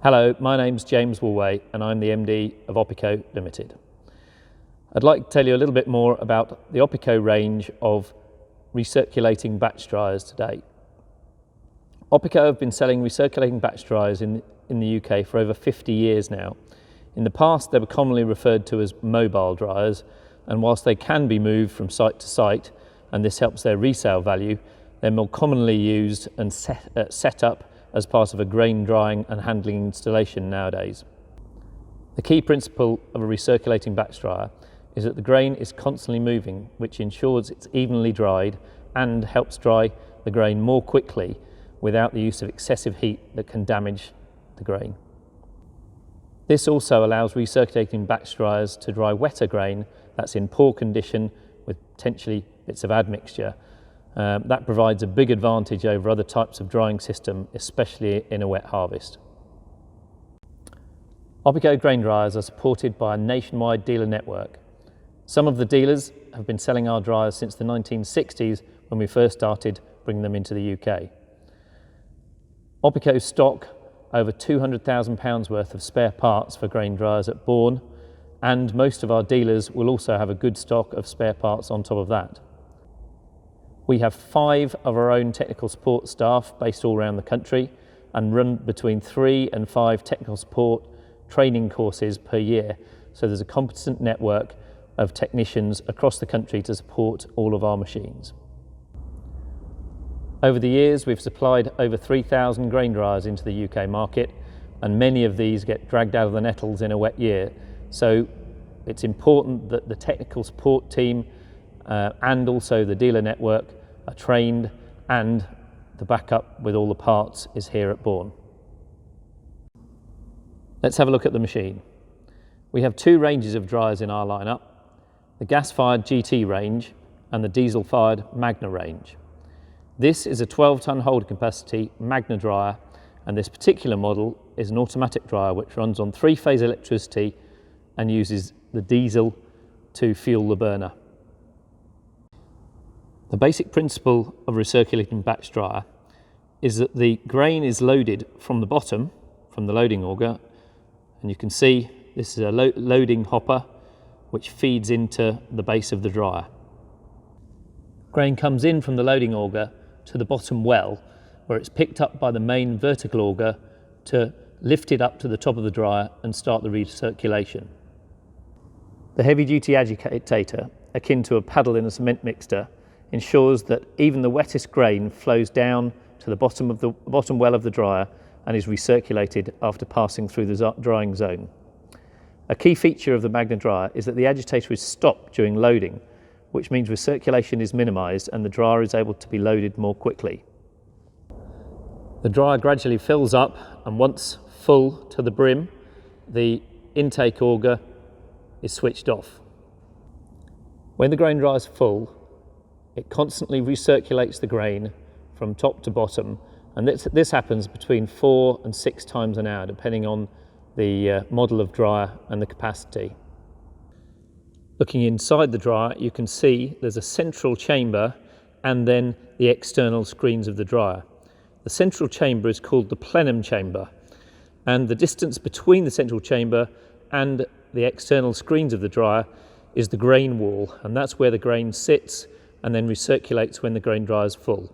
Hello, my name's James Woolway and I'm the MD of OPICO Limited. I'd like to tell you a little bit more about the OPICO range of recirculating batch dryers today. OPICO have been selling recirculating batch dryers in the UK for over 50 years now. In the past, they were commonly referred to as mobile dryers, and whilst they can be moved from site to site, and this helps their resale value, they're more commonly used and set up as part of a grain drying and handling installation nowadays. The key principle of a recirculating batch dryer is that the grain is constantly moving, which ensures it's evenly dried and helps dry the grain more quickly without the use of excessive heat that can damage the grain. This also allows recirculating batch dryers to dry wetter grain that's in poor condition with potentially bits of admixture. That provides a big advantage over other types of drying system, especially in a wet harvest. OPICO grain dryers are supported by a nationwide dealer network. Some of the dealers have been selling our dryers since the 1960s when we first started bringing them into the UK. OPICO stock over £200,000 worth of spare parts for grain dryers at Bourne, and most of our dealers will also have a good stock of spare parts on top of that. We have 5 of our own technical support staff based all around the country and run between 3 and 5 technical support training courses per year. So there's a competent network of technicians across the country to support all of our machines. Over the years, we've supplied over 3,000 grain dryers into the UK market, and many of these get dragged out of the nettles in a wet year. So it's important that the technical support team and also the dealer network are trained, and the backup with all the parts is here at Bourne. Let's have a look at the machine. We have 2 ranges of dryers in our lineup, the gas-fired GT range and the diesel-fired Magna range. This is a 12-ton hold capacity Magna dryer, and this particular model is an automatic dryer which runs on 3-phase electricity and uses the diesel to fuel the burner. The basic principle of a recirculating batch dryer is that the grain is loaded from the bottom, from the loading auger, and you can see this is a loading hopper which feeds into the base of the dryer. Grain comes in from the loading auger to the bottom well, where it's picked up by the main vertical auger to lift it up to the top of the dryer and start the recirculation. The heavy-duty agitator, akin to a paddle in a cement mixer, ensures that even the wettest grain flows down to the bottom well of the dryer and is recirculated after passing through the drying zone. A key feature of the Magna dryer is that the agitator is stopped during loading, which means recirculation is minimised and the dryer is able to be loaded more quickly. The dryer gradually fills up, and once full to the brim, the intake auger is switched off. When the grain dryer is full, it constantly recirculates the grain from top to bottom, and this happens between 4 and 6 times an hour, depending on the model of dryer and the capacity. Looking inside the dryer, you can see there's a central chamber and then the external screens of the dryer. The central chamber is called the plenum chamber, and the distance between the central chamber and the external screens of the dryer is the grain wall, and that's where the grain sits and then recirculates when the grain dryer is full.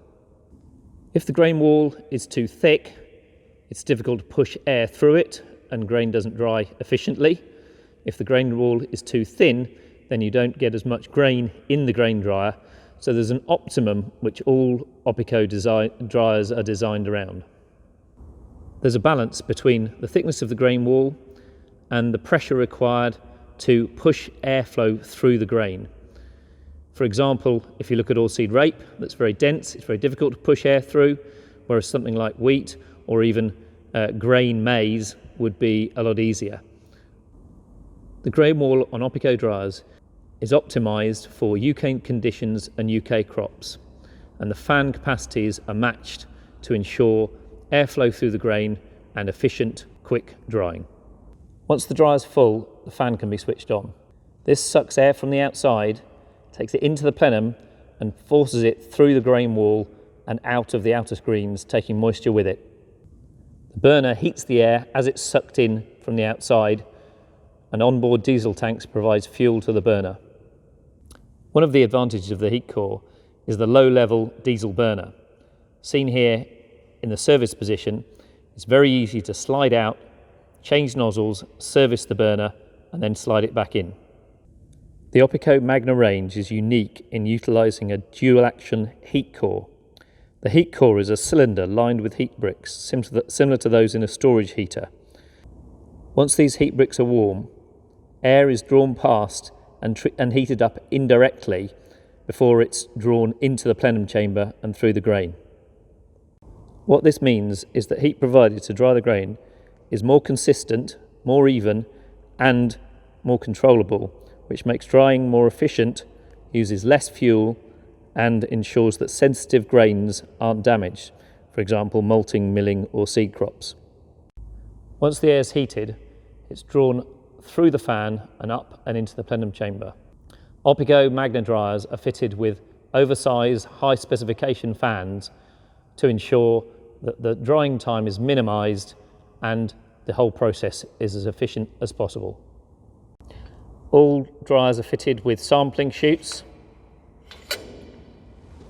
If the grain wall is too thick, it's difficult to push air through it and grain doesn't dry efficiently. If the grain wall is too thin, then you don't get as much grain in the grain dryer. So there's an optimum which all OPICO dryers are designed around. There's a balance between the thickness of the grain wall and the pressure required to push airflow through the grain. For example, if you look at oilseed rape, that's very dense, it's very difficult to push air through, whereas something like wheat or even grain maize would be a lot easier. The grain wall on OPICO dryers is optimised for UK conditions and UK crops, and the fan capacities are matched to ensure airflow through the grain and efficient, quick drying. Once the dryer is full, the fan can be switched on. This sucks air from the outside, takes it into the plenum and forces it through the grain wall and out of the outer screens, taking moisture with it. The burner heats the air as it's sucked in from the outside, and onboard diesel tanks provides fuel to the burner. One of the advantages of the heat core is the low-level diesel burner. Seen here in the service position, it's very easy to slide out, change nozzles, service the burner, and then slide it back in. The OPICO Magna range is unique in utilising a dual-action heat core. The heat core is a cylinder lined with heat bricks, similar to those in a storage heater. Once these heat bricks are warm, air is drawn past and heated up indirectly before it's drawn into the plenum chamber and through the grain. What this means is that heat provided to dry the grain is more consistent, more even, and more controllable, which makes drying more efficient, uses less fuel, and ensures that sensitive grains aren't damaged, for example malting, milling or seed crops. Once the air is heated, it's drawn through the fan and up and into the plenum chamber. OPICO Magna dryers are fitted with oversized, high specification fans to ensure that the drying time is minimised and the whole process is as efficient as possible. All dryers are fitted with sampling chutes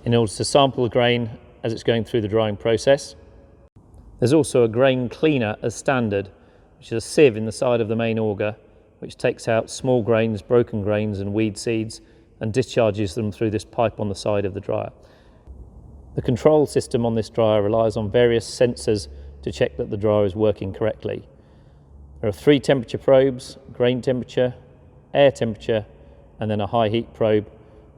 in order to sample the grain as it's going through the drying process. There's also a grain cleaner as standard, which is a sieve in the side of the main auger, which takes out small grains, broken grains and weed seeds and discharges them through this pipe on the side of the dryer. The control system on this dryer relies on various sensors to check that the dryer is working correctly. There are 3 temperature probes: grain temperature, air temperature, and then a high heat probe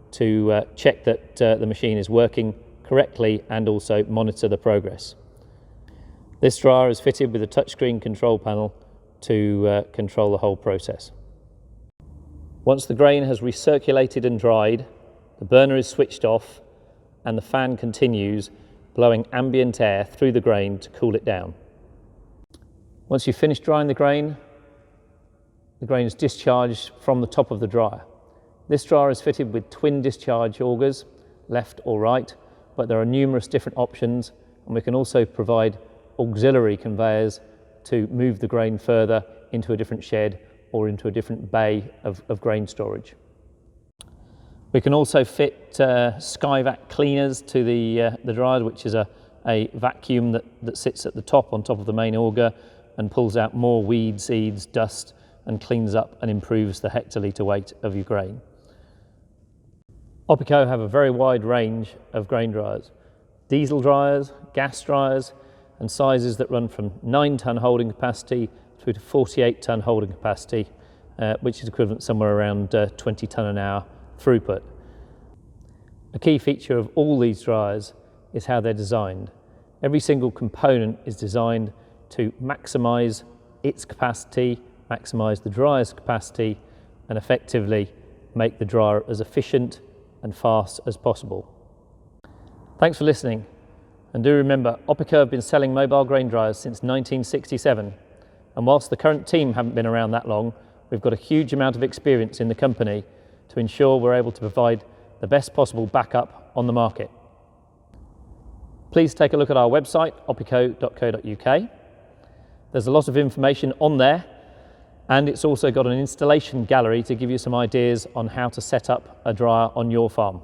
to check that the machine is working correctly and also monitor the progress. This dryer is fitted with a touchscreen control panel to control the whole process. Once the grain has recirculated and dried, the burner is switched off and the fan continues blowing ambient air through the grain to cool it down. Once you've finished drying the grain is discharged from the top of the dryer. This dryer is fitted with twin discharge augers, left or right, but there are numerous different options, and we can also provide auxiliary conveyors to move the grain further into a different shed or into a different bay of grain storage. We can also fit Vac Cleaners to the dryer, which is a vacuum that sits at the top on top of the main auger and pulls out more weed, seeds, dust, and cleans up and improves the hectolitre weight of your grain. OPICO have a very wide range of grain dryers: diesel dryers, gas dryers, and sizes that run from 9-ton holding capacity through to 48-ton holding capacity, which is equivalent somewhere around 20 tonne an hour throughput. A key feature of all these dryers is how they're designed. Every single component is designed to maximise its capacity, maximise the dryer's capacity, and effectively make the dryer as efficient and fast as possible. Thanks for listening, and do remember, OPICO have been selling mobile grain dryers since 1967, and whilst the current team haven't been around that long, we've got a huge amount of experience in the company to ensure we're able to provide the best possible backup on the market. Please take a look at our website, opico.co.uk. There's a lot of information on there, and it's also got an installation gallery to give you some ideas on how to set up a dryer on your farm.